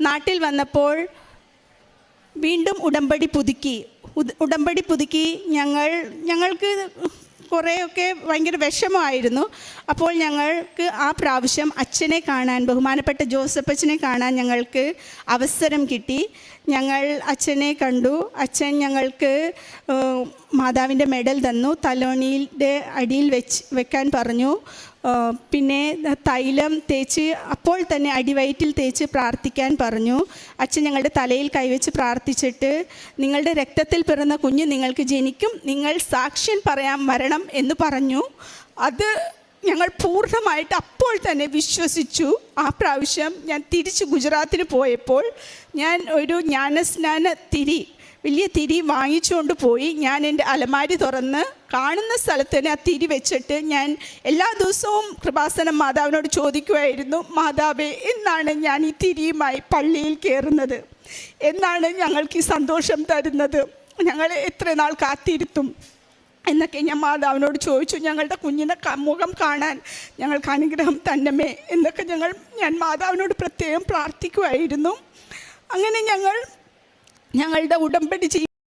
നാട്ടിൽ വന്നപ്പോൾ വീണ്ടും ഉടമ്പടി പുതുക്കി ഞങ്ങൾക്ക് കുറേയൊക്കെ ഭയങ്കര വിഷമമായിരുന്നു. അപ്പോൾ ഞങ്ങൾക്ക് ആ പ്രാവശ്യം അച്ഛനെ കാണാൻ, ബഹുമാനപ്പെട്ട ജോസഫ് അച്ഛനെ കാണാൻ ഞങ്ങൾക്ക് അവസരം കിട്ടി. ഞങ്ങൾ അച്ഛനെ കണ്ടു. അച്ഛൻ ഞങ്ങൾക്ക് മാതാവിൻ്റെ മെഡൽ തന്നു, തലോണിയുടെ അടിയിൽ വെക്കാൻ പറഞ്ഞു. പിന്നെ തൈലം തേച്ച് അപ്പോൾ തന്നെ അടിവയറ്റിൽ തേച്ച് പ്രാർത്ഥിക്കാൻ പറഞ്ഞു. അച്ഛൻ ഞങ്ങളുടെ തലയിൽ കൈവച്ച് പ്രാർത്ഥിച്ചിട്ട്, നിങ്ങളുടെ രക്തത്തിൽ പിറന്ന കുഞ്ഞ് നിങ്ങൾക്ക് ജനിക്കും, നിങ്ങൾ സാക്ഷ്യം പറയാൻ വരണം എന്ന് പറഞ്ഞു. അത് ഞങ്ങൾ പൂർണ്ണമായിട്ട് അപ്പോൾ തന്നെ വിശ്വസിച്ചു. ആ പ്രാവശ്യം ഞാൻ തിരിച്ച് ഗുജറാത്തിന് പോയപ്പോൾ ഞാൻ ഒരു ജ്ഞാനസ്നാന വലിയ തിരി വാങ്ങിച്ചുകൊണ്ട് പോയി. ഞാൻ എൻ്റെ അലമാരി തുറന്ന് കാണുന്ന സ്ഥലത്ത് തന്നെ ആ തിരി വെച്ചിട്ട് ഞാൻ എല്ലാ ദിവസവും കൃപാസനം മാതാവിനോട് ചോദിക്കുമായിരുന്നു, മാതാവേ, എന്നാണ് ഞാൻ ഈ തിരിയുമായി പള്ളിയിൽ കയറുന്നത്? എന്നാണ് ഞങ്ങൾക്ക് ഈ സന്തോഷം തരുന്നത്? ഞങ്ങൾ എത്ര നാൾ കാത്തിരുത്തും എന്നൊക്കെ ഞാൻ മാതാവിനോട് ചോദിച്ചു. ഞങ്ങളുടെ കുഞ്ഞിനെ മുഖം കാണാൻ ഞങ്ങൾക്ക് അനുഗ്രഹം തന്നമേ എന്നൊക്കെ ഞാൻ മാതാവിനോട് പ്രത്യേകം പ്രാർത്ഥിക്കുമായിരുന്നു. അങ്ങനെ ഞങ്ങളുടെ ഉടമ്പടി